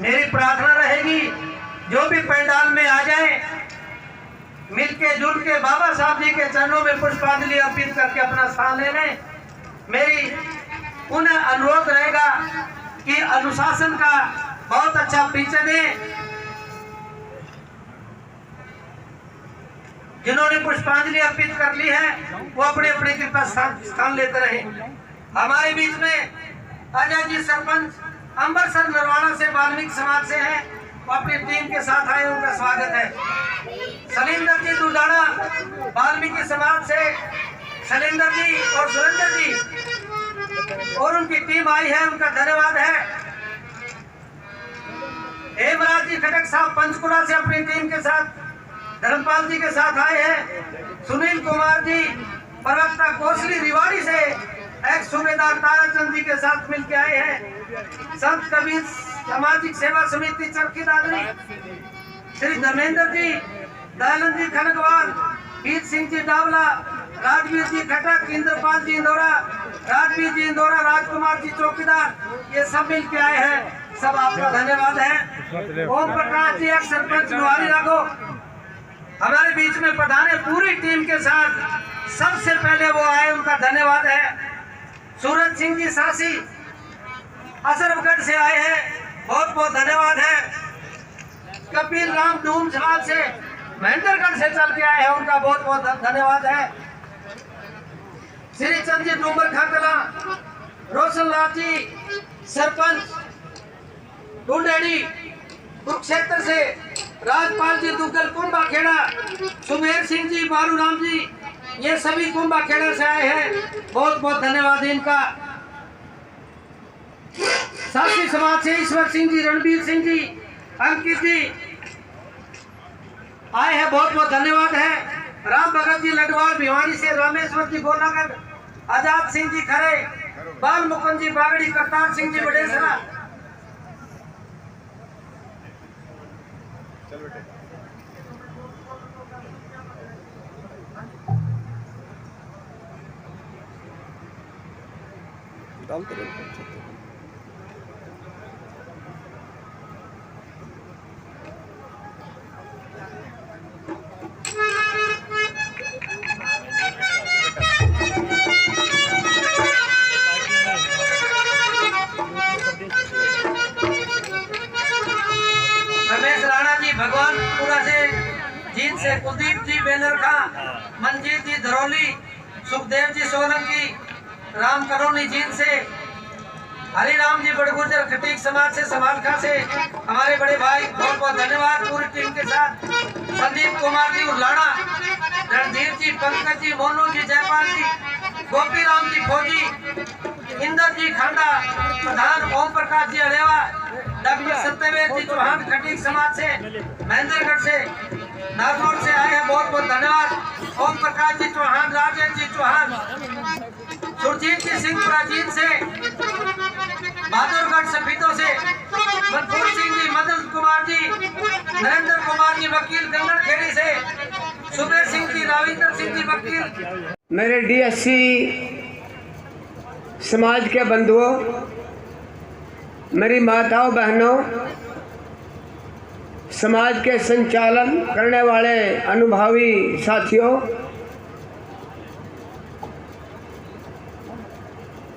मेरी प्रार्थना रहेगी जो भी पंडाल में आ जाए मिलके जुल के बाबा साहब जी के चरणों में पुष्पांजलि अर्पित करके अपना स्थान ले लें। मेरी उन्हें अनुरोध रहेगा कि अनुशासन का बहुत अच्छा परिचय दें। जिन्होंने पुष्पांजलि अर्पित कर ली है वो अपने अपने कृपा स्थान लेते रहे। हमारे बीच में अजय जी सरपंच अंबरसर नरवाड़ा से वाल्मीकि समाज से हैं, वो अपनी टीम के साथ आए, उनका स्वागत है। सलिंदर जी दुलाड़ा वाल्मीकि समाज से सलिंदर जी और सुरेंद्र जी और उनकी टीम आई है, उनका धन्यवाद है। हेमराज जी खटक साहब पंचकुला से अपनी टीम के साथ धर्मपाल जी के साथ आए हैं। सुनील कुमार जी प्रवक्ता कोसली रिवाड़ी से एक सूबेदार ताराचंद जी के साथ मिलकर आए हैं। संत कबीर सामाजिक सेवा समिति चरखी दादरी श्री धर्मेंद्र जी, दयानंद जी खनकवाल, वीर सिंह जी डावला, राजवीर जी खटक, इंद्रपाल जी इंदौरा, राजवीर जी इंदौरा, राजकुमार जी चौकीदार, ये सब मिलकर आए हैं। सब आपका धन्यवाद है। ओम प्रकाश जी एक सरपंच लुहारी लागो हमारे बीच में पधारे पूरी टीम के साथ, सबसे पहले वो आए, उनका धन्यवाद है। सूरज सिंह जी सासी असरफगढ़ से आए हैं, बहुत बहुत धन्यवाद है। कपिल राम डूम समाज से महेंद्रगढ़ से चल के आए हैं, उनका बहुत बहुत धन्यवाद है। श्री चंद जी डूमर खाकला, रोशन लाल जी सरपंच ढूंढेड़ी कुरुक्षेत्र से, राजपाल जी दुग्गल कुंभाखेड़ा, सुमेर सिंह जी, बालूराम जी, ये सभी कुंभाखेड़ा से आए हैं, बहुत बहुत धन्यवाद इनका। साथी समाज से ईश्वर सिंह जी, रणबीर सिंह जी, अंकित जी आए हैं, बहुत बहुत धन्यवाद है। राम भगत जी लडवाल भिवानी से, रामेश्वर जी गोलागढ़, आजाद सिंह जी खरे, बाल मुकुंद जी बागड़ी, करतार सिंह जी बडेसरा, रमेश राणा जी भगवानपुरा से, जींद से कुलदीप जी बेनरखा, मनजीत जी धरौली, सुखदेव जी सोलंकी, राम करोनी जींद से, हरिराम जी बड़गुजर खटीक समाज से, समालखा से हमारे बड़े भाई, बहुत बहुत धन्यवाद पूरी टीम के साथ। संदीप कुमार जी उलाड़ा, रणधीर जी, पंकज जी, मोनू जी, जयपाल जी, गोपी राम जी फौजी, इंदर जी खांडा, प्रधान ओम प्रकाश जी अलेवा, डॉक्टर सत्यवेद जी चौहान खटीक समाज से, महेंद्रगढ़ से, नागौर से आए हैं, बहुत बहुत धन्यवाद। ओम प्रकाश जी चौहान, राजेश जी चौहान, सुरजीत जी सिंहपुरा जींद से, बहादुरगढ़ सफीदों से, मनपुर सिंह जी, मदन कुमार जी, नरेंद्र कुमार जी वकील गंगड़ खेड़ी से, सुबेर सिंह जी, रविंदर सिंह जी वकील। मेरे डीएससी समाज के बंधुओं, मेरी माताओं बहनों, समाज के संचालन करने वाले अनुभवी साथियों,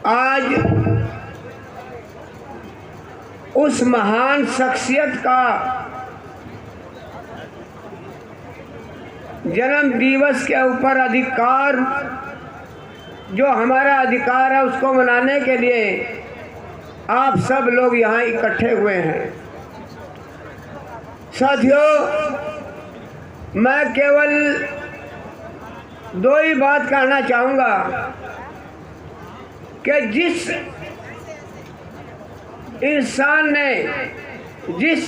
आज उस महान शख्सियत का जन्म दिवस के ऊपर अधिकार, जो हमारा अधिकार है, उसको मनाने के लिए आप सब लोग यहाँ इकट्ठे हुए हैं। साथियों, मैं केवल दो ही बात कहना चाहूँगा कि जिस इंसान ने, जिस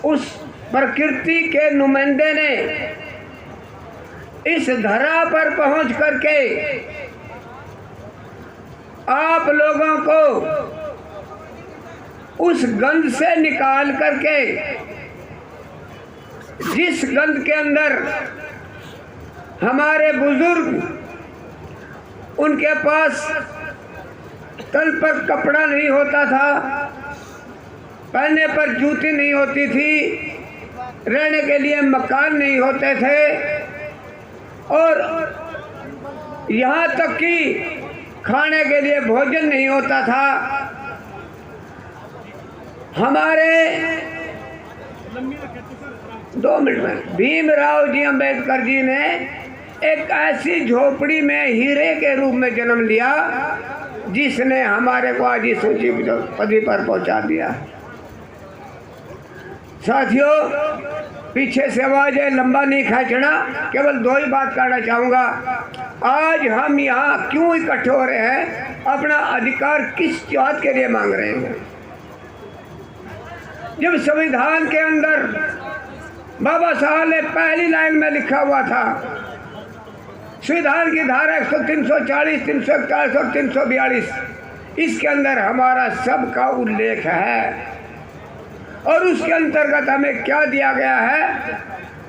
उस प्रकृति के नुमाइंदे ने इस धरा पर पहुंच करके आप लोगों को उस गंध से निकाल करके, जिस गंध के अंदर हमारे बुजुर्ग, उनके पास तल पर कपड़ा नहीं होता था, पहनने पर जूती नहीं होती थी, रहने के लिए मकान नहीं होते थे, और यहाँ तक कि खाने के लिए भोजन नहीं होता था। हमारे 2 मिनट में भीमराव जी अंबेडकर जी ने एक ऐसी झोपड़ी में हीरे के रूप में जन्म लिया जिसने हमारे को आज इस ऊंची पदवी पर पहुंचा दिया। साथियों, पीछे से आवाज है, लंबा नहीं खींचना, केवल 2 ही बात करना चाहूँगा। आज हम यहाँ क्यों इकट्ठे हो रहे हैं, अपना अधिकार किस बात के लिए मांग रहे हैं? जब संविधान के अंदर बाबा साहब ने पहली लाइन में लिखा हुआ था, संविधान की धारा 340, 341 और 342, इसके अंदर हमारा सबका उल्लेख है और उसके अंतर्गत हमें क्या दिया गया है?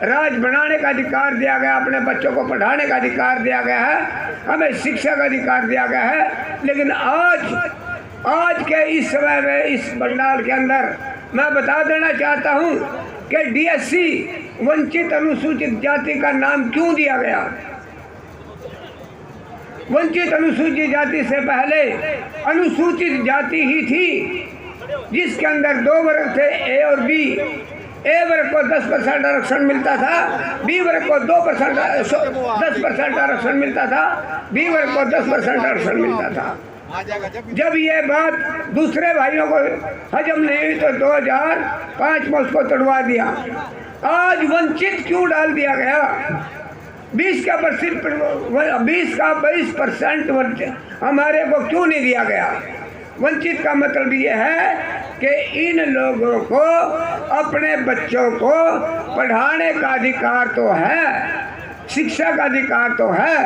राज बनाने का अधिकार दिया गया, अपने बच्चों को पढ़ाने का अधिकार दिया गया है, हमें शिक्षा का अधिकार दिया गया है। लेकिन आज के इस समय में इस बंडाल के अंदर मैं बता देना चाहता हूं कि डीएससी वंचित अनुसूचित जाति का नाम क्यों दिया गया। वंचित अनुसूचित जाति से पहले अनुसूचित जाति ही थी, जिसके अंदर 2 वर्ग थे, ए और बी। ए वर्ग को 10% आरक्षण मिलता था, बी वर्ग को 10% आरक्षण मिलता था, बी वर्ग को 10% आरक्षण मिलता था। जब ये बात दूसरे भाइयों को हजम नहीं हुई तो 2005 में उसको तोड़वा दिया। आज वंचित क्यों डाल दिया गया? 20 का 22% हमारे को क्यों नहीं दिया गया? वंचित का मतलब ये है कि इन लोगों को अपने बच्चों को पढ़ाने का अधिकार तो है, शिक्षा का अधिकार तो है,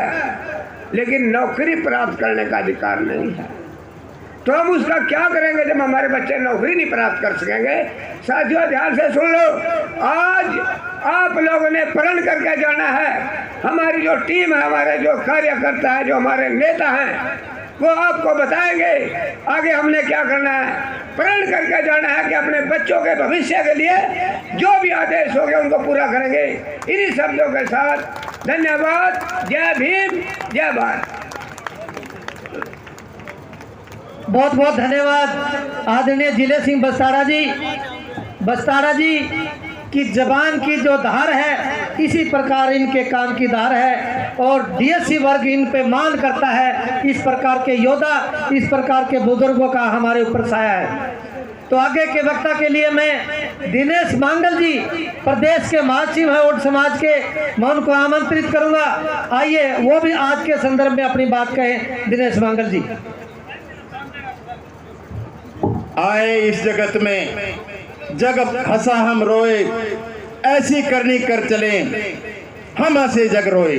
लेकिन नौकरी प्राप्त करने का अधिकार नहीं है। तो हम उसका क्या करेंगे जब हमारे बच्चे नौकरी नहीं प्राप्त कर सकेंगे? साथियों, ध्यान से सुन लो, आज आप लोगों ने प्रण करके जाना है। हमारी जो टीम है, हमारे जो कार्यकर्ता है, जो हमारे नेता हैं, वो आपको बताएंगे आगे हमने क्या करना है। प्रण करके जाना है कि अपने बच्चों के भविष्य के लिए जो भी आदेश होंगे उनको पूरा करेंगे। इन्हीं शब्दों के साथ धन्यवाद। जय भीम, जय भारत। बहुत बहुत धन्यवाद आदरणीय जिले सिंह बस्तारा जी की जबान की जो धार है, इसी प्रकार इनके काम की धार है और डीएससी वर्ग इन पे मान करता है। इस प्रकार के योद्धा, इस प्रकार के बुजुर्गों का हमारे ऊपर साया है। तो आगे के वक्ता के लिए मैं दिनेश मांगल जी, प्रदेश के महासचिव हैं ओड समाज के, मैं उनको आमंत्रित करूंगा। आइए वो भी आज के संदर्भ में अपनी बात कहें। दिनेश मांगल जी आए इस जगत में, जग हंसा हम रोए, ऐसी करनी कर चले, हम हंसे जग रोए।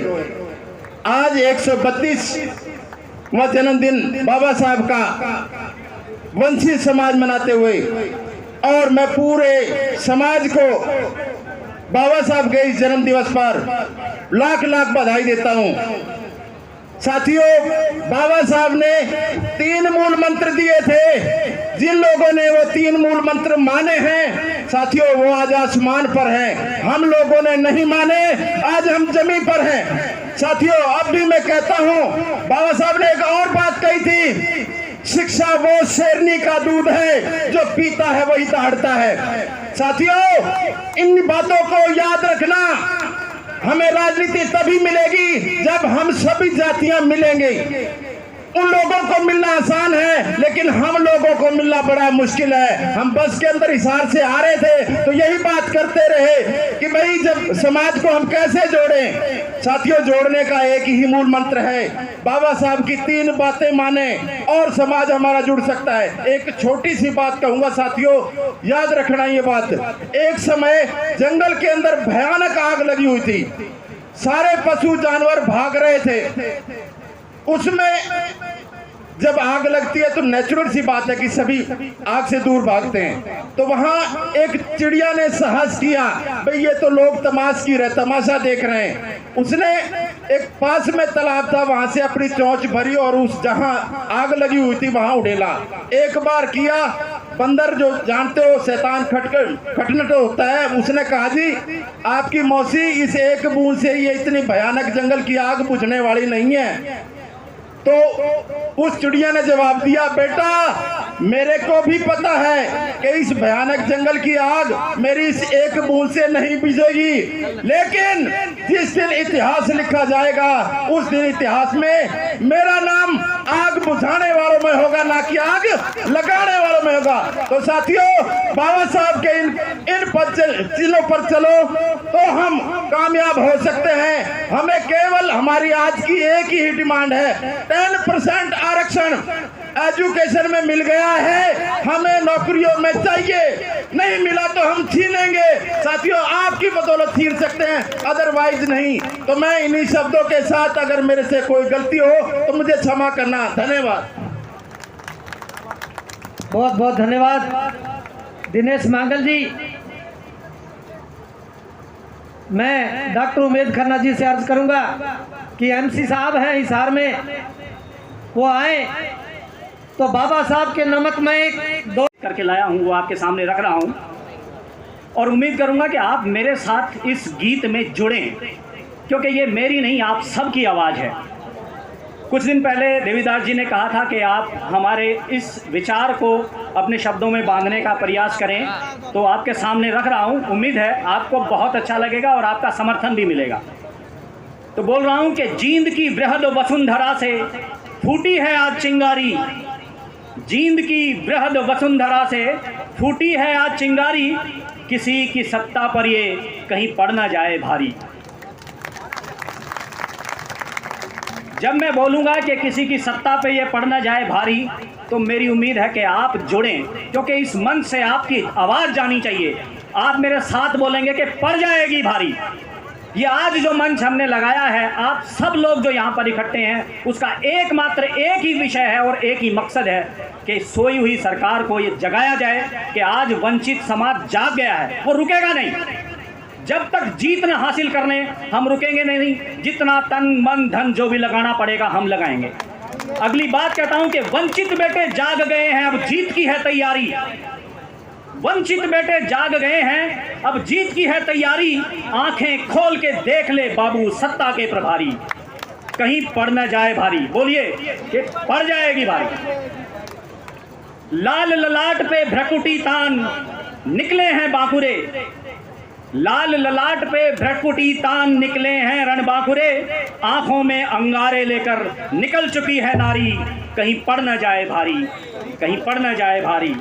आज 132वां जन्मदिन बाबा साहब का वंचित समाज मनाते हुए, और मैं पूरे समाज को बाबा साहब के इस जन्म दिवस पर लाख लाख बधाई देता हूं। साथियों, बाबा साहब ने 3 मूल मंत्र दिए थे। जिन लोगों ने वो 3 मूल मंत्र माने हैं साथियों, वो आज आसमान पर हैं। हम लोगों ने नहीं माने, आज हम जमीन पर हैं। साथियों, अब भी मैं कहता हूं, बाबा साहब ने एक और बात कही थी, शिक्षा वो शेरनी का दूध है, जो पीता है वही दहाड़ता है। साथियों, इन बातों को याद रखना। हमें राजनीति तभी मिलेगी जब हम सभी जातियां मिलेंगे। उन लोगों को मिलना आसान है, लेकिन हम लोगों को मिलना बड़ा मुश्किल है। हम बस के अंदर हिसार से आ रहे थे तो यही बात करते रहे कि भाई जब समाज को हम कैसे जोड़ें। साथियों, जोड़ने का एक ही मूल मंत्र है, बाबा साहब की 3 बातें माने और समाज हमारा जुड़ सकता है। एक छोटी सी बात कहूंगा साथियों, याद रखना ये बात। एक समय जंगल के अंदर भयानक आग लगी हुई थी, सारे पशु जानवर भाग रहे थे। उसमें जब आग लगती है तो नेचुरल सी बात है कि सभी आग से दूर भागते हैं। तो वहां एक चिड़िया ने साहस किया, भाई ये तो लोग तमाशा देख रहे हैं। उसने एक पास में तालाब था, वहां से अपनी चोंच भरी और उस जहां आग लगी हुई थी वहां उड़ेला। एक बार किया, बंदर जो जानते हो शैतान खटनट होता है, उसने कहा जी आपकी मौसी इस एक बूंद से ये इतनी भयानक जंगल की आग बुझने वाली नहीं है। तो उस चिड़िया ने जवाब दिया, बेटा मेरे को भी पता है कि इस भयानक जंगल की आग मेरी इस एक बूंद से नहीं बुझेगी, लेकिन जिस दिन इतिहास लिखा जाएगा उस दिन इतिहास में मेरा नाम आग बुझाने वालों में होगा, ना कि आग लगाने वालों में होगा। तो साथियों, बाबा साहब के इन चिन्हों पर चलो तो हम कामयाब हो सकते हैं। हमें केवल हमारी आज की एक ही डिमांड है, 10% आरक्षण एजुकेशन में मिल गया है, हमें नौकरियों में चाहिए, नहीं मिला तो हम छीनेंगे। साथियों, आपकी बदौलत छीन सकते हैं, अदरवाइज नहीं। तो मैं इन्हीं शब्दों के साथ, अगर मेरे से कोई गलती हो तो मुझे क्षमा करना। धन्यवाद। बहुत बहुत धन्यवाद दिनेश मांगल जी। मैं डॉक्टर उमेद खन्ना जी से अर्ज करूंगा कि एमसी साहब हैं हिसार में, वो आए तो बाबा साहब के नमक में एक दो करके लाया हूँ, वो आपके सामने रख रहा हूँ और उम्मीद करूँगा कि आप मेरे साथ इस गीत में जुड़ें, क्योंकि ये मेरी नहीं आप सबकी आवाज़ है। कुछ दिन पहले देवीदास जी ने कहा था कि आप हमारे इस विचार को अपने शब्दों में बांधने का प्रयास करें, तो आपके सामने रख रहा हूँ। उम्मीद है आपको बहुत अच्छा लगेगा और आपका समर्थन भी मिलेगा। तो बोल रहा हूँ कि जींद की बृहद वसुंधरा से फूटी है आज चिंगारी, जींद की बृहद वसुंधरा से फूटी है आज चिंगारी, किसी की सत्ता पर ये कहीं पड़ ना जाए भारी। जब मैं बोलूँगा कि किसी की सत्ता पे ये पड़ ना जाए भारी, तो मेरी उम्मीद है कि आप जुड़ें, क्योंकि इस मंच से आपकी आवाज़ जानी चाहिए। आप मेरे साथ बोलेंगे कि पड़ जाएगी भारी। ये आज जो मंच हमने लगाया है, आप सब लोग जो यहाँ पर इकट्ठे हैं, उसका एकमात्र एक ही विषय है और एक ही मकसद है कि सोई हुई सरकार को ये जगाया जाए कि आज वंचित समाज जाग गया है, वो रुकेगा नहीं। जब तक जीत न हासिल करने हम रुकेंगे नहीं, जितना तन मन धन जो भी लगाना पड़ेगा हम लगाएंगे। अगली बात कहता हूं कि वंचित बेटे जाग गए हैं, अब जीत की है तैयारी। वंचित बेटे जाग गए हैं, अब जीत की है तैयारी। आंखें खोल के देख ले बाबू सत्ता के प्रभारी, कहीं पड़ न जाए भारी। बोलिए कि पड़ जाएगी भारी। लाल ललाट पे भ्रकुटी तान निकले हैं बांकुरे, लाल ललाट पे भ्रकुटी तान निकले हैं रणबांकुरे। आंखों में अंगारे लेकर निकल चुकी है नारी, कहीं पड़ न जाए भारी, कहीं पड़ न जाए भारी।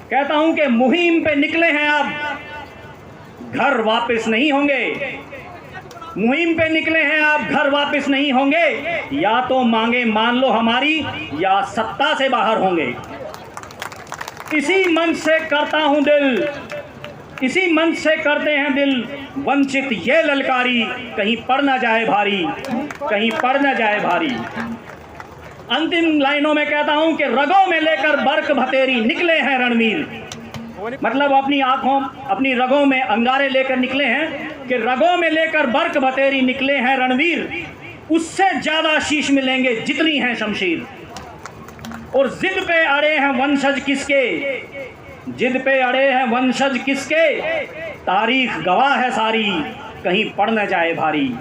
कहता हूं कि मुहिम पे निकले हैं अब, घर वापस नहीं होंगे। मुहिम पे निकले हैं अब, घर वापस नहीं होंगे। या तो मांगे मान लो हमारी, या सत्ता से बाहर होंगे। इसी मंच से करता हूं दिल, इसी मंच से करते हैं दिल, वंचित ये ललकारी, कहीं पड़ न जाए भारी, कहीं पड़ न जाए भारी। अंतिम लाइनों में कहता हूं कि रगों में लेकर बर्क भतेरी निकले हैं रणवीर। मतलब अपनी आंखों अपनी रगों में अंगारे लेकर निकले हैं कि रगों में लेकर बर्क भतेरी निकले हैं रणवीर। उससे ज्यादा शीश मिलेंगे जितनी हैं शमशीर। और जिद पे अड़े हैं वंशज किसके, जिद पे अड़े हैं वंशज किसके, तारीख गवाह है सारी, कहीं पड़ न जाए भारी।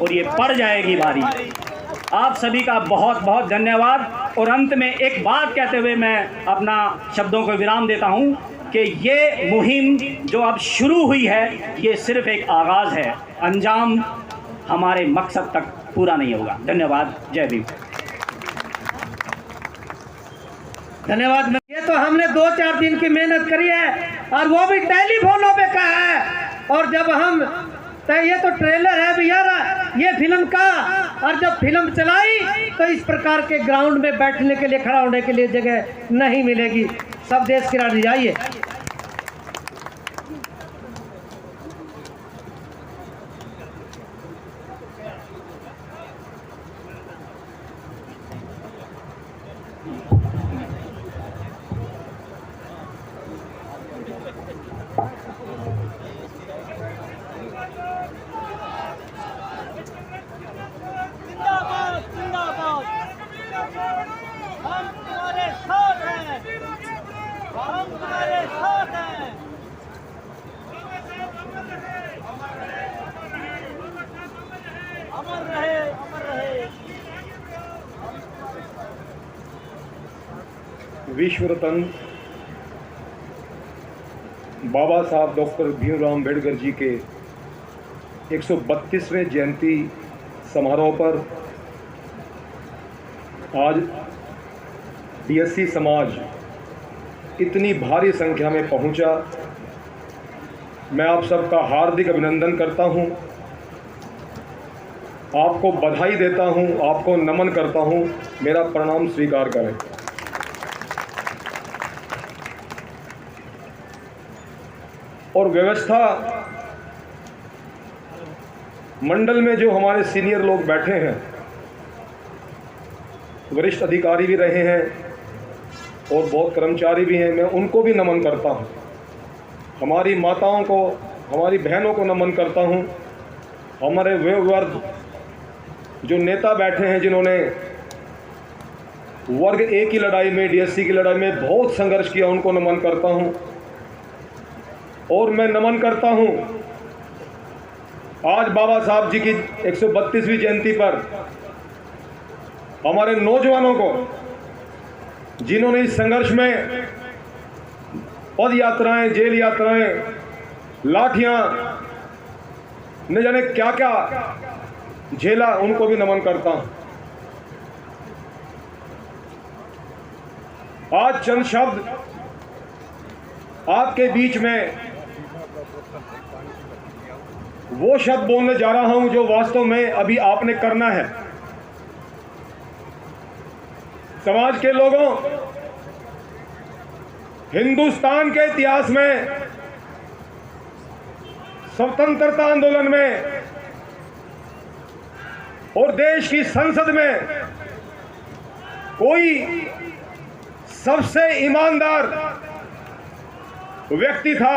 और ये पड़ जाएगी भारी। आप सभी का बहुत बहुत धन्यवाद। और अंत में एक बात कहते हुए मैं अपना शब्दों को विराम देता हूं कि ये मुहिम जो अब शुरू हुई है, ये सिर्फ एक आगाज़ है, अंजाम हमारे मकसद तक पूरा नहीं होगा। धन्यवाद। जय भीम। धन्यवाद। ये तो हमने 2-4 दिन की मेहनत करी है और वो भी टेलीफोनों पे कहा है। और जब हम ये तो ट्रेलर है भैया, ये फिल्म का, और जब फिल्म चलाई तो इस प्रकार के ग्राउंड में बैठने के लिए, खड़ा होने के लिए जगह नहीं मिलेगी। सब देश की रानी जाइए। जिंदाबाद जिंदाबाद, हम तुम्हारे साथ हैं, हम तुम्हारे साथ हैं। अमर रहे, अमर रहे। विश्व रत्न बाबा साहब डॉक्टर भीमराव अम्बेडकर जी के 132वें जयंती समारोह पर आज डीएससी समाज इतनी भारी संख्या में पहुंचा। मैं आप सबका हार्दिक अभिनंदन करता हूं, आपको बधाई देता हूं, आपको नमन करता हूं। मेरा प्रणाम स्वीकार करें। और व्यवस्था मंडल में जो हमारे सीनियर लोग बैठे हैं, वरिष्ठ अधिकारी भी रहे हैं और बहुत कर्मचारी भी हैं, मैं उनको भी नमन करता हूं। हमारी माताओं को, हमारी बहनों को नमन करता हूं। हमारे वे वर्ग जो नेता बैठे हैं जिन्होंने वर्ग ए की लड़ाई में, डीएससी की लड़ाई में बहुत संघर्ष किया, उनको नमन करता हूं। और मैं नमन करता हूं आज बाबा साहब जी की 132वीं जयंती पर हमारे नौजवानों को, जिन्होंने इस संघर्ष में पद यात्राएं, जेल यात्राएं, लाठियां, न जाने क्या क्या झेला, उनको भी नमन करता हूं। आज चंद शब्द आपके बीच में वो शब्द बोलने जा रहा हूं जो वास्तव में अभी आपने करना है। समाज के लोगों, हिंदुस्तान के इतिहास में स्वतंत्रता आंदोलन में और देश की संसद में कोई सबसे ईमानदार व्यक्ति था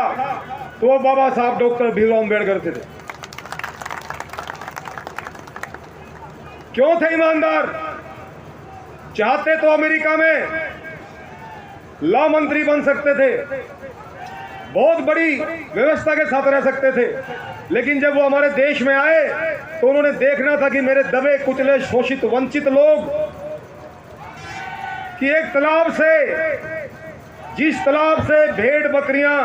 तो वो बाबा साहब डॉक्टर भीमराव अम्बेडकर थे। क्यों थे ईमानदार? चाहते तो अमेरिका में लॉ मंत्री बन सकते थे, बहुत बड़ी व्यवस्था के साथ रह सकते थे, लेकिन जब वो हमारे देश में आए तो उन्होंने देखना था कि मेरे दबे कुचले शोषित वंचित लोग कि एक तालाब से, जिस तालाब से भेड़ बकरियां,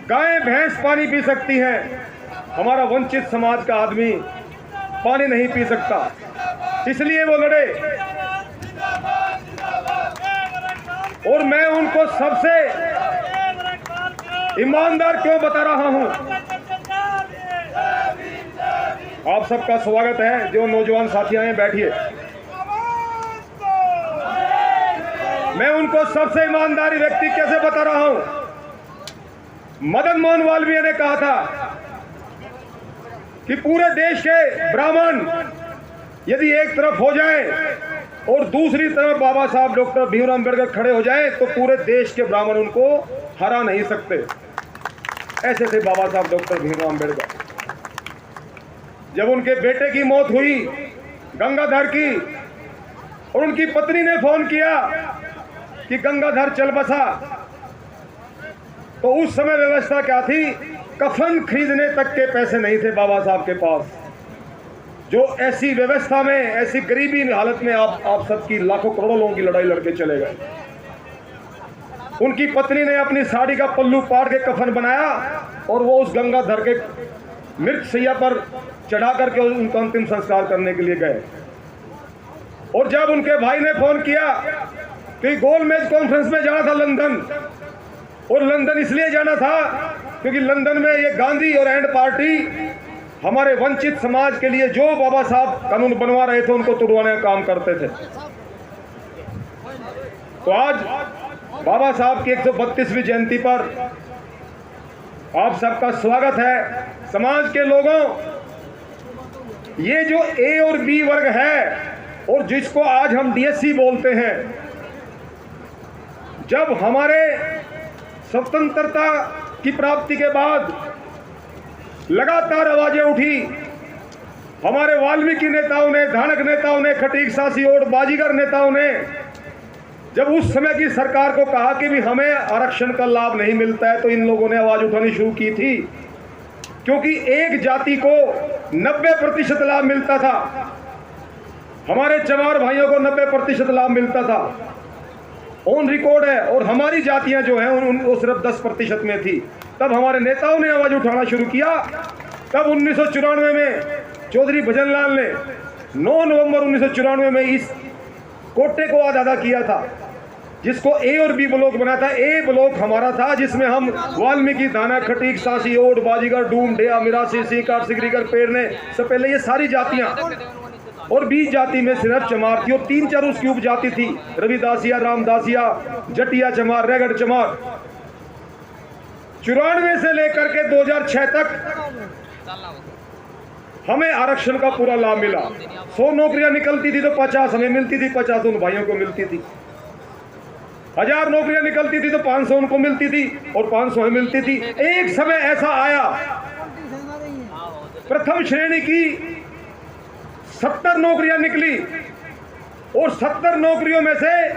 गायें भैंस पानी पी सकती हैं, हमारा वंचित समाज का आदमी पानी नहीं पी सकता। इसलिए वो लड़े। और मैं उनको सबसे ईमानदार क्यों बता रहा हूं? आप सबका स्वागत है। जो नौजवान साथी आए बैठिए। मैं उनको सबसे ईमानदारी व्यक्ति कैसे बता रहा हूं? मदन मोहन मालवीय ने कहा था कि पूरे देश के ब्राह्मण यदि एक तरफ हो जाए और दूसरी तरफ बाबा साहब डॉक्टर भीमराव अम्बेडकर खड़े हो जाए तो पूरे देश के ब्राह्मण उनको हरा नहीं सकते। ऐसे थे बाबा साहब डॉक्टर भीमराव अम्बेडकर। जब उनके बेटे की मौत हुई गंगाधर की, और उनकी पत्नी ने फोन किया कि गंगाधर चल बसा, तो उस समय व्यवस्था क्या थी? कफन खरीदने तक के पैसे नहीं थे बाबा साहब के पास। जो ऐसी व्यवस्था में, ऐसी गरीबी हालत में आप सबकी लाखों करोड़ों लोगों की लड़ाई लड़के चले गए। उनकी पत्नी ने अपनी साड़ी का पल्लू पाड़ के कफन बनाया और वो उस गंगाधर के मृत शैया पर चढ़ा करके उनका अंतिम संस्कार करने के लिए गए। और जब उनके भाई ने फोन किया कि गोलमेज कॉन्फ्रेंस में जाना था लंदन, और लंदन इसलिए जाना था क्योंकि लंदन में ये गांधी और एंड पार्टी हमारे वंचित समाज के लिए जो बाबा साहब कानून बनवा रहे थे उनको तुड़वाने का काम करते थे। तो आज बाबा साहब की 132वीं जयंती पर आप सबका स्वागत है। समाज के लोगों, ये जो ए और बी वर्ग है और जिसको आज हम डीएससी बोलते हैं, जब हमारे स्वतंत्रता की प्राप्ति के बाद लगातार आवाजें उठी। हमारे वाल्मीकि नेताओं ने, धानक नेताओं ने, खटीक सासी और बाजीगर नेताओं ने जब उस समय की सरकार को कहा कि भी हमें आरक्षण का लाभ नहीं मिलता है, तो इन लोगों ने आवाज उठानी शुरू की थी, क्योंकि एक जाति को 90% लाभ मिलता था। हमारे चमार भाइयों को 90% लाभ मिलता था, ऑन रिकॉर्ड है, और हमारी जातियां जो हैं वो सिर्फ 10% में थी। तब हमारे नेताओं ने आवाज उठाना शुरू किया। तब 1994 में चौधरी भजनलाल ने 9 नवंबर 1994 में इस कोटे को आधा किया था, जिसको ए और बी ब्लॉक बना था। ए ब्लॉक हमारा था, जिसमें हम वाल्मीकि, धानक, खटीक, सासी, ओड, बाजीगर, डूम, डेया, मिरासी, सीकर, सिगरीकर, पेरने से पहले ये सारी जातियां, और 20 जाति में सिर्फ चमार थी, और 3-4 उसकी उपजाति थी, रविदासिया, रामदासिया, जटिया चमार, रेगड़ चमार। 94 से लेकर के 2006 तक हमें आरक्षण का पूरा लाभ मिला। 100 नौकरियां निकलती थी तो 50 हमें मिलती थी, 50 उन भाइयों को मिलती थी। 1000 नौकरियां निकलती थी तो 500 उनको मिलती थी और 500 हमें मिलती थी। एक समय ऐसा आया, प्रथम श्रेणी की 70 नौकरियां निकली, और 70 नौकरियों में से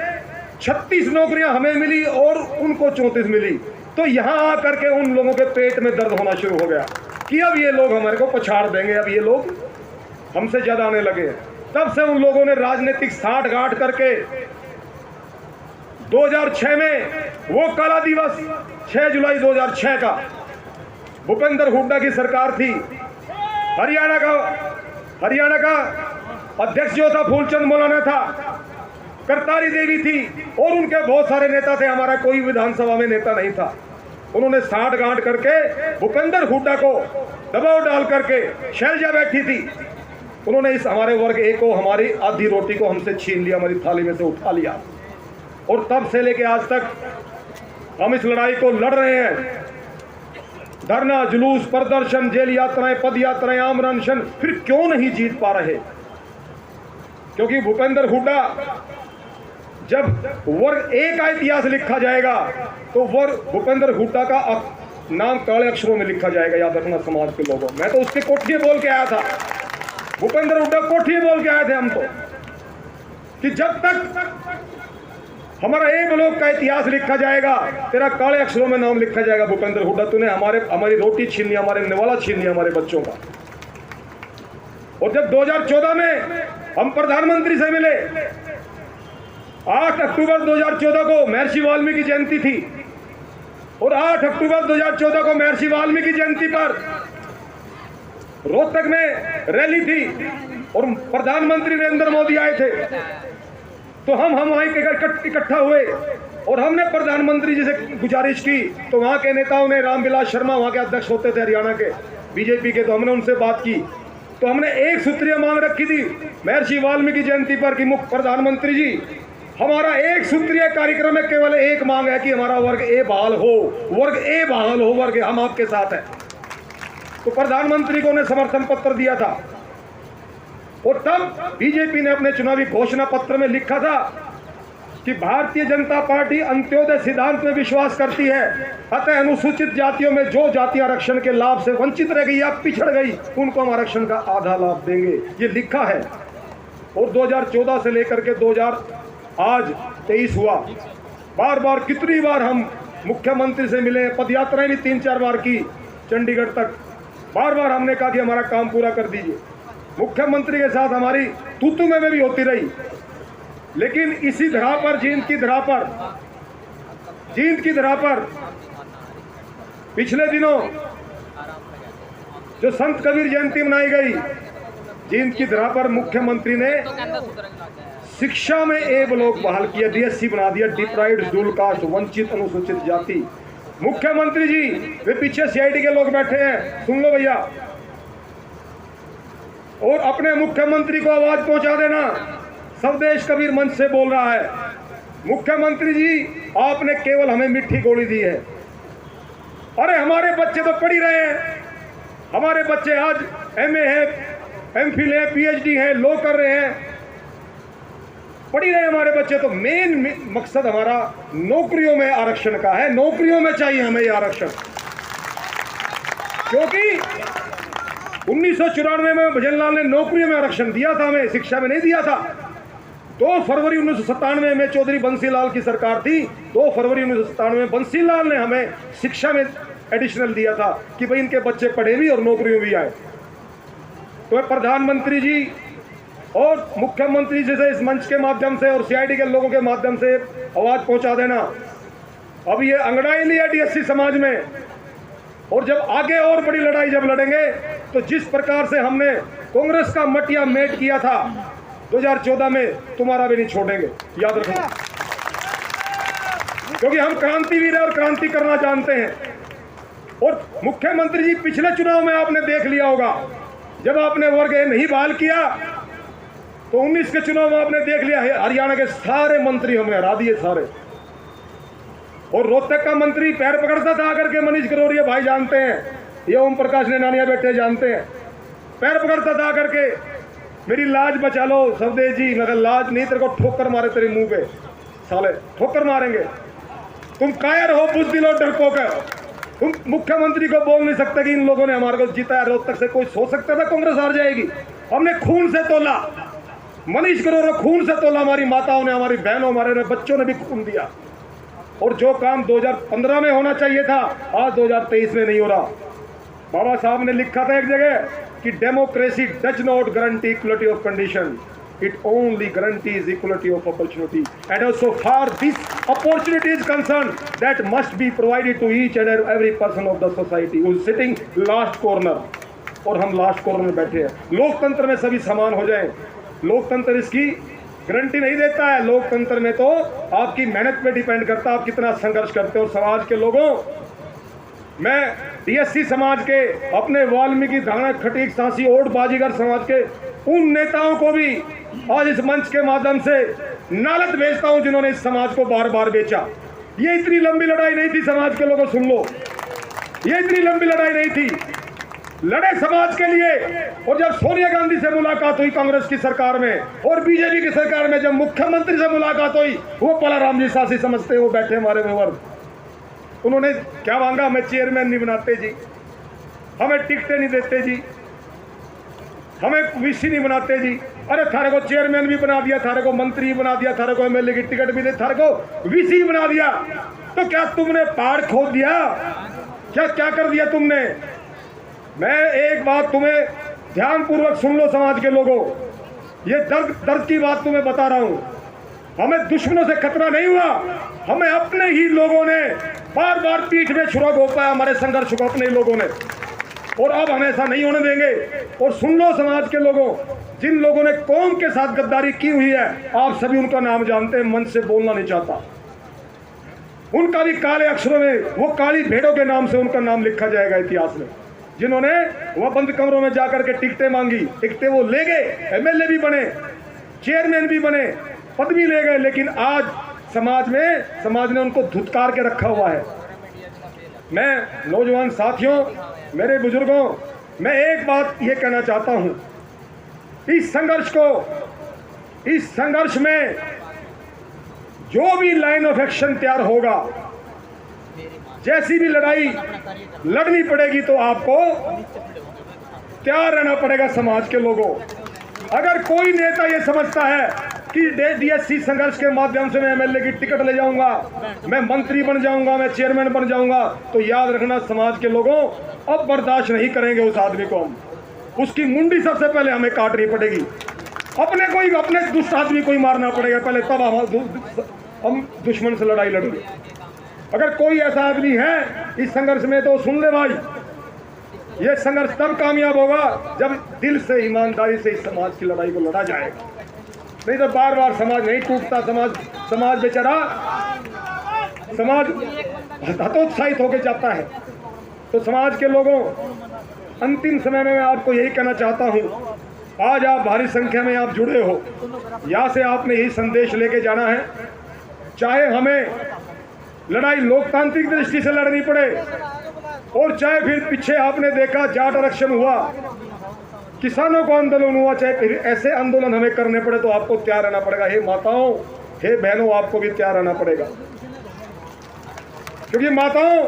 36 नौकरियां हमें मिली और उनको 34 मिली। तो यहां आकर के उन लोगों के पेट में दर्द होना शुरू हो गया कि अब ये लोग हमारे को पछाड़ देंगे, अब ये लोग हमसे ज्यादा आने लगे। तब से उन लोगों ने राजनीतिक साठ गांठ करके 2006 में वो काला दिवस 6 जुलाई 2006 का, भूपेंद्र हुड्डा की सरकार थी, हरियाणा का अध्यक्ष जो था फूलचंद मौलाना था, करतारी देवी थी, और उनके बहुत सारे नेता थे। हमारा कोई विधानसभा में नेता नहीं था। उन्होंने साठ गांठ करके भूपेंद्र हुड्डा को दबाव डाल करके, शैलजा बैठी थी, उन्होंने इस हमारे वर्ग ए को, हमारी आधी रोटी को हमसे छीन लिया, हमारी थाली में से उठा लिया। और तब से लेके आज तक हम इस लड़ाई को लड़ रहे हैं। धरना, जुलूस, प्रदर्शन, जेल यात्राएं, पद यात्राएं, आमरण अनशन, फिर क्यों नहीं जीत पा रहे? क्योंकि भूपेंद्र हुड्डा, जब वर्ग ए का इतिहास लिखा जाएगा तो वर्ग भूपेंद्र हुड्डा का नाम काले अक्षरों में लिखा जाएगा, याद रखना समाज के लोगों। मैं तो उसके कोठिए बोल के आया था, भूपेंद्र हुड्डा कोठिए बोल के आए थे हम तो, कि जब तक हमारा ए ब्लॉक का इतिहास लिखा जाएगा, तेरा काले अक्षरों में नाम लिखा जाएगा, भूपेंद्र हुड्डा तूने हमारी रोटी छीन ली, हमारे निवाला छीन लिया, हमारे बच्चों का। और जब 2014 में हम प्रधानमंत्री से मिले, 8 अक्टूबर 2014 को महर्षि वाल्मीकि जयंती थी, और 8 अक्टूबर 2014 को महर्षि वाल्मीकि जयंती पर रोहतक में रैली थी और प्रधानमंत्री नरेंद्र मोदी आए थे। तो हम वहीं इकट्ठा हुए और हमने प्रधानमंत्री जी से गुजारिश की। तो वहां के नेताओं ने, रामविलास शर्मा वहां के अध्यक्ष होते थे हरियाणा के बीजेपी के, तो हमने उनसे बात की। तो हमने एक सूत्रीय मांग रखी थी महर्षि वाल्मीकि जयंती पर कि मुख्य प्रधानमंत्री जी, हमारा एक सूत्रीय कार्यक्रम में केवल एक मांग है कि हमारा वर्ग ए बहाल हो, वर्ग ए बहाल हो, वर्ग हम आपके साथ हैं। तो प्रधानमंत्री को ने समर्थन पत्र दिया था, और तब बीजेपी ने अपने चुनावी घोषणा पत्र में लिखा था कि भारतीय जनता पार्टी अंत्योदय सिद्धांत में विश्वास करती है, अतः अनुसूचित जातियों में जो जातियां आरक्षण के लाभ से वंचित रह गई या पिछड़ गई, उनको हम आरक्षण का आधा लाभ देंगे, ये लिखा है। और 2014 से लेकर के 2023 हुआ, बार बार कितनी बार हम मुख्यमंत्री से मिले, पदयात्राएं भी 3-4 बार की चंडीगढ़ तक। बार बार हमने कहा कि हमारा काम पूरा कर दीजिए। मुख्यमंत्री के साथ हमारी तू में भी होती रही, लेकिन इसी धरा पर, जींद की धरा पर पिछले दिनों जो संत कबीर जयंती मनाई गई, जींद की धरा पर मुख्यमंत्री ने शिक्षा में ए ब्लॉक बहाल किया, डीएससी बना दिया, डिप्राइव्ड शेड्यूल कास्ट, वंचित अनुसूचित जाति। मुख्यमंत्री जी, वे पीछे सीआईडी के लोग बैठे हैं, सुन लो भैया, और अपने मुख्यमंत्री को आवाज पहुंचा देना। स्वदेश कबीर मंच से बोल रहा है, मुख्यमंत्री जी आपने केवल हमें मिठी गोली दी है। अरे हमारे बच्चे तो पढ़ ही रहे हैं, हमारे बच्चे आज एमए है, एमफिल है, पीएचडी है, लॉ कर रहे हैं। पढ़ ही रहे हमारे बच्चे, तो मेन मकसद हमारा नौकरियों में आरक्षण का है। नौकरियों में चाहिए हमें ये आरक्षण, क्योंकि 1994 में भजनलाल ने नौकरियों में आरक्षण दिया था, हमें शिक्षा में नहीं दिया था। 2 फरवरी 1997 में चौधरी बंसीलाल की सरकार थी। 2 फरवरी 1997 में बंसीलाल ने हमें शिक्षा में एडिशनल दिया था कि भाई इनके बच्चे पढ़े भी और नौकरियों भी आए। तो प्रधानमंत्री जी और मुख्यमंत्री जी से इस मंच के माध्यम से और सीआईडी के लोगों के माध्यम से आवाज पहुंचा देना, अब ये अंगड़ाई लिया डीएससी समाज में, और जब आगे और बड़ी लड़ाई जब लड़ेंगे तो जिस प्रकार से हमने कांग्रेस का मटिया मेट किया था 2014 में, तुम्हारा भी नहीं छोड़ेंगे, याद रखना। क्योंकि हम क्रांतिवीर हैं और क्रांति करना जानते हैं। और मुख्यमंत्री जी पिछले चुनाव में आपने देख लिया होगा, जब आपने वर्ग नहीं बहाल किया तो 19 के चुनाव में आपने देख लिया हरियाणा के सारे मंत्री हमने हरा दिए सारे। और रोहतक का मंत्री पैर पकड़ता था आकर के, मनीष गरोरिया भाई जानते हैं, ये ओम प्रकाश ने नानिया बेटे जानते हैं, पैर पकड़ता था आकर के, मेरी लाज बचा लो सवदेश जी। मगर लाज नहीं, तेरे को ठोकर मारे तेरे मुंह पे, साले ठोकर मारेंगे। तुम कायर हो, बुज़दिल हो, डरपोक है। तुम मुख्यमंत्री को बोल नहीं सकते कि इन लोगों ने हमारे को जिताया रोहतक से। कोई सोच सकता था कांग्रेस हार जाएगी? हमने खून से तोला, मनीष गरोरिया खून से तोला, हमारी माताओं ने, हमारी बहनों, हमारे बच्चों ने भी खून दिया। और जो काम 2015 में होना चाहिए था आज 2023 में नहीं हो रहा। बाबा साहब ने लिखा था एक जगह कि democracy does not guarantee equality of condition, it only guarantees equality of opportunity, and so far this opportunity is concerned that must be provided to each and every person of the society who is sitting last corner। और हम last corner में बैठे हैं। लोकतंत्र में सभी समान हो जाएं, लोकतंत्र इसकी गारंटी नहीं देता है। लोकतंत्र में तो आपकी मेहनत पे डिपेंड करता है, आप कितना संघर्ष करते हो। और समाज के लोगों, मैं डीएससी समाज के, अपने वाल्मीकि, धाना, खटीक, सांसी, ओट, बाजीगर समाज के उन नेताओं को भी आज इस मंच के माध्यम से नालत भेजता हूं जिन्होंने इस समाज को बार बार बेचा। ये इतनी लंबी लड़ाई नहीं थी, समाज के लोगों सुन लो, ये इतनी लंबी लड़ाई नहीं थी। लड़े समाज के लिए। और जब सोनिया गांधी से मुलाकात हुई कांग्रेस की सरकार में और बीजेपी की सरकार में, जब मुख्यमंत्री से मुलाकात हुई, वो पलाराम जी सासी समझते वो बैठे हमारे में वर्ग, उन्होंने क्या मांगा? हमें चेयरमैन नहीं बनाते जी, हमें टिकटें नहीं देते जी, हमें वीसी नहीं बनाते जी। अरे थारे को चेयरमैन भी बना दिया, थारे को मंत्री बना दिया, थारे को एमएलए की टिकट भी दे, थारे को वीसी बना दिया, तो क्या तुमने पहाड़ खोद दिया? क्या क्या कर दिया तुमने? मैं एक बात तुम्हें ध्यानपूर्वक सुन लो समाज के लोगों, ये दर्द की बात तुम्हें बता रहा हूं। हमें दुश्मनों से खतरा नहीं हुआ, हमें अपने ही लोगों ने बार बार पीठ में छुरा घोंपा हमारे संघर्ष को, अपने लोगों ने। और अब हम ऐसा नहीं होने देंगे। और सुन लो समाज के लोगों, जिन लोगों ने कौम के साथ गद्दारी की हुई है, आप सभी उनका नाम जानते हैं, मन से बोलना नहीं चाहता। उनका भी काले अक्षरों में, वो काली भेड़ों के नाम से उनका नाम लिखा जाएगा इतिहास में। जिन्होंने वह बंद कमरों में जाकर के टिकटें मांगी, टिकटें वो ले गए, एमएलए भी बने, चेयरमैन भी बने, पद भी ले गए, लेकिन आज समाज ने उनको धुतकार के रखा हुआ है। मैं नौजवान साथियों, मेरे बुजुर्गों, मैं एक बात ये कहना चाहता हूं, इस संघर्ष में जो भी लाइन ऑफ एक्शन तैयार होगा, जैसी भी लड़ाई लड़नी पड़ेगी, तो आपको तैयार रहना पड़ेगा। समाज के लोगों, अगर कोई नेता ये समझता है कि डीएससी संघर्ष के माध्यम से मैं एमएलए की टिकट ले जाऊंगा, मैं मंत्री बन जाऊंगा, मैं चेयरमैन बन जाऊंगा, तो याद रखना समाज के लोगों, अब बर्दाश्त नहीं करेंगे उस आदमी को। हम उसकी मुंडी सबसे पहले हमें काटनी पड़ेगी, अपने दुष्ट आदमी को ही मारना पड़ेगा पहले, तब हम दुश्मन से लड़ाई लड़ेंगे। अगर कोई ऐसा आदमी है इस संघर्ष में, तो सुन ले भाई, ये संघर्ष तब कामयाब होगा जब दिल से, ईमानदारी से इस समाज की लड़ाई को लड़ा जाएगा। नहीं तो बार बार समाज नहीं टूटता, समाज बेचारा, समाज हतोत्साहित होकर जाता है। तो समाज के लोगों, अंतिम समय में मैं आपको यही कहना चाहता हूं, आज आप भारी संख्या में आप जुड़े हो, यहाँ से आपने यही संदेश लेके जाना है, चाहे हमें लड़ाई लोकतांत्रिक दृष्टि से लड़नी पड़े, और चाहे फिर पीछे आपने देखा जाट आरक्षण हुआ, किसानों को आंदोलन हुआ, चाहे फिर ऐसे आंदोलन हमें करने पड़े तो आपको तैयार रहना पड़ेगा। हे माताओं, हे बहनों, आपको भी तैयार रहना पड़ेगा, क्योंकि माताओं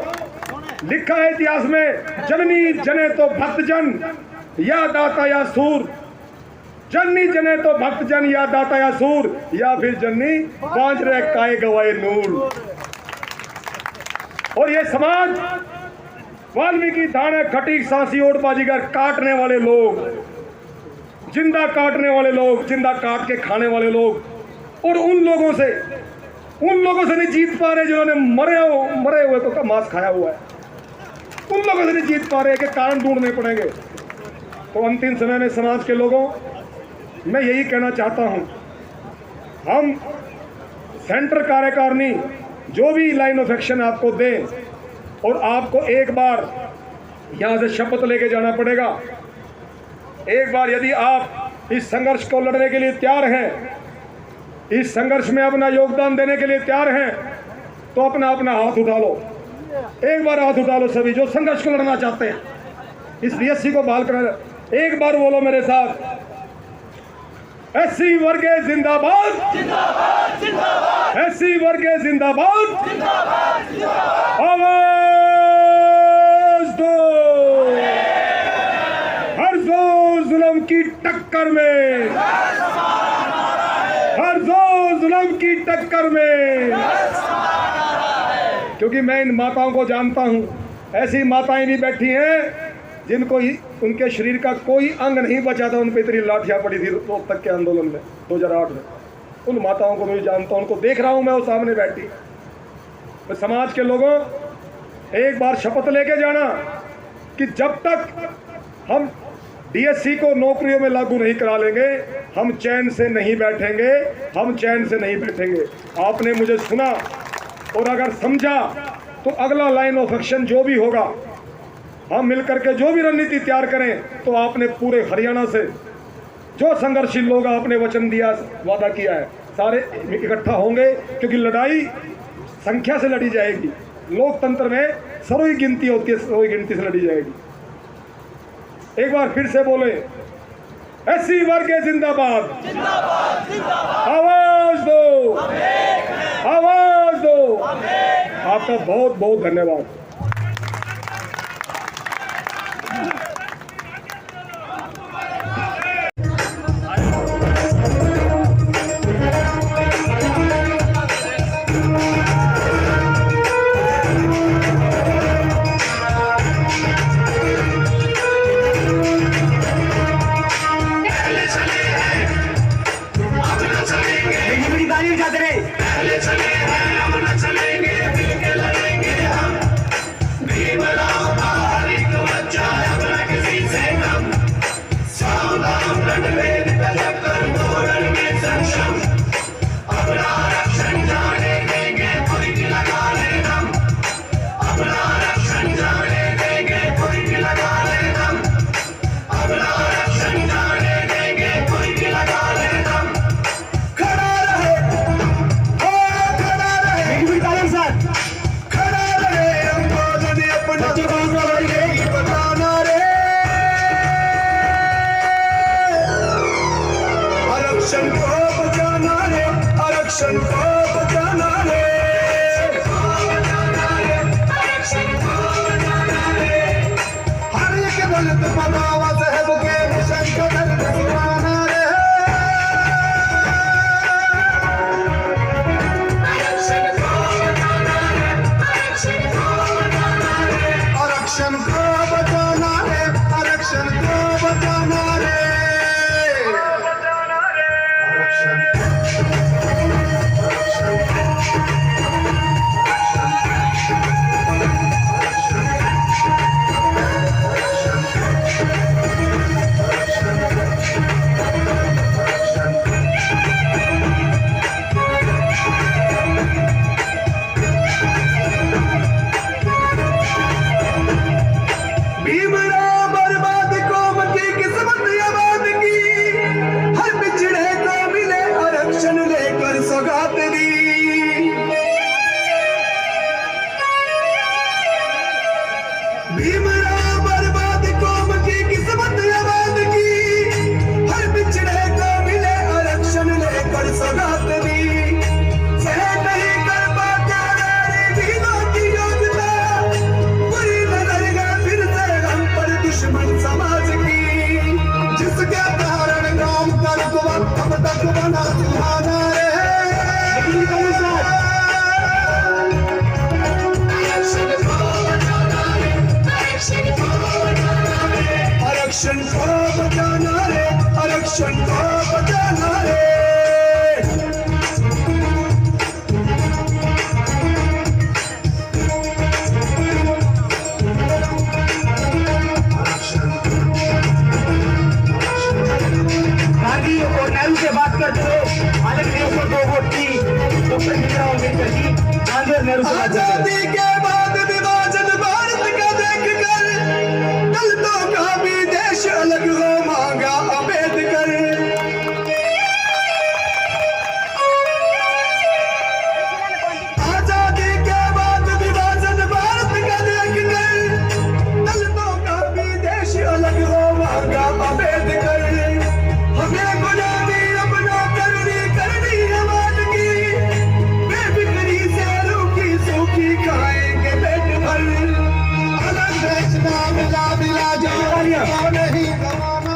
लिखा है इतिहास में, जननी जने तो भक्त जन या दाता या सूर, जननी जने तो भक्त जन या दाता या सूर, या फिर जननी बांझ रहे काय गवाए नूर। और ये समाज वाल्मीकि थाने खटीक सांसी ओट बाजीगर काटने वाले लोग, जिंदा काटने वाले लोग, जिंदा काट के खाने वाले लोग, और उन लोगों से नहीं जीत पा रहे जिन्होंने मरे हुए को मांस खाया हुआ है, उन लोगों से नहीं जीत पा रहे कि कारण ढूंढने पड़ेंगे। तो अंतिम समय में समाज के लोगों, मैं यही कहना चाहता हूं, हम सेंटर कार्यकारिणी जो भी लाइन ऑफ एक्शन आपको दें, और आपको एक बार यहां से शपथ लेके जाना पड़ेगा। एक बार यदि आप इस संघर्ष को लड़ने के लिए तैयार हैं, इस संघर्ष में अपना योगदान देने के लिए तैयार हैं, तो अपना हाथ उठा लो। एक बार हाथ उठा लो सभी जो संघर्ष को लड़ना चाहते हैं, इस डीएससी को बहाल करना। एक बार बोलो मेरे साथ, एससी वर्गे जिंदाबाद, जिंदाबाद, जिंदाबाद, एससी वर्गे जिंदाबाद, जिंदाबाद, जिंदाबाद, आवाज दो। हर जोर जुल्म की टक्कर में, हर जोर जुल्म की टक्कर में, क्योंकि मैं इन माताओं को जानता हूं, ऐसी माताएं भी बैठी हैं जिनको उनके शरीर का कोई अंग नहीं बचा था, उन पर इतनी लाठियां पड़ी थी रोहतक के आंदोलन में 2008 में। उन माताओं को मैं जानता हूं, उनको देख रहा हूं मैं, वो सामने बैठी। तो समाज के लोगों, एक बार शपथ लेके जाना कि जब तक हम डीएससी को नौकरियों में लागू नहीं करा लेंगे, हम चैन से नहीं बैठेंगे, हम चैन से नहीं बैठेंगे। आपने मुझे सुना और अगर समझा तो अगला लाइन ऑफ एक्शन जो भी होगा, हम मिलकर के जो भी रणनीति तैयार करें, तो आपने पूरे हरियाणा से जो संघर्षशील लोग आपने वचन दिया, वादा किया है, सारे इकट्ठा होंगे, क्योंकि लड़ाई संख्या से लड़ी जाएगी। लोकतंत्र में सर्वोच्च गिनती होती है, सर्वोच्च गिनती से लड़ी जाएगी। एक बार फिर से बोले, एससी वर्ग जिंदाबाद, जिंदाबाद, जिंदाबाद, आवाज दो, आवाज दो। आपका बहुत बहुत धन्यवाद। आजादी के बाद विभाजन भारत का देखकर दलितों का भी देश अलग हो मांगा अम्बेडकर। आजादी के बाद विभाजन भारत का देखकर दलितों का भी देश अलग हो मांगा अम्बेडकर। हमें गुलामी अपना करनी आवाज की बेफिक्री से रूखी सूखी खाएंगे पेट भर। अलग बेचना मिला मिला जो नहीं कमाना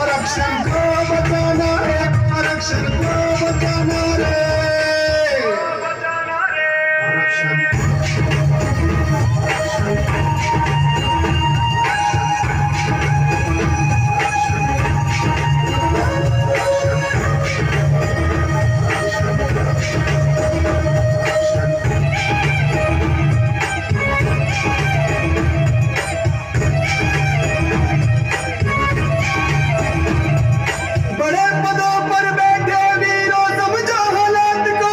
आरक्षण को बचाना है, आरक्षण को बचाना रे। बड़े पदों पर बैठे वीरों समझो हालात को,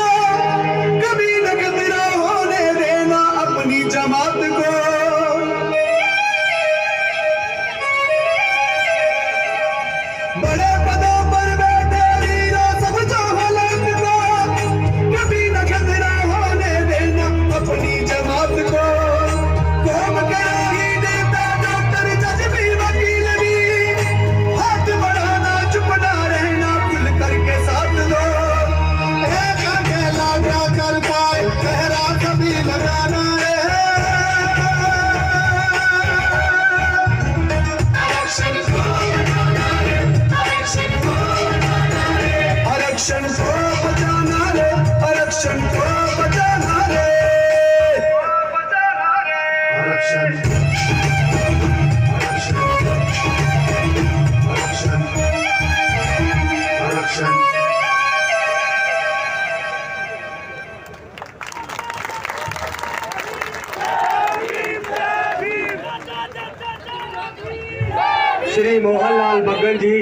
कभी न खतरा होने देना अपनी जमात को। बड़े पदों पर बैठे वीरों समझो हालात को, कभी न खतरा होने देना अपनी जमात को। कौम करा ही नेता डॉक्टर जज भी वकील भी, हाथ बढ़ाना चुप ना रहना खुल करके साथ दो। एक अकेला क्या कर पाए पहरा कभी लगाना है। आरक्षण को बचाना रे, आरक्षण को बचाना रे, आरक्षण को बचाना रे। आरक्षण श्री मोहनलाल मग्गन जी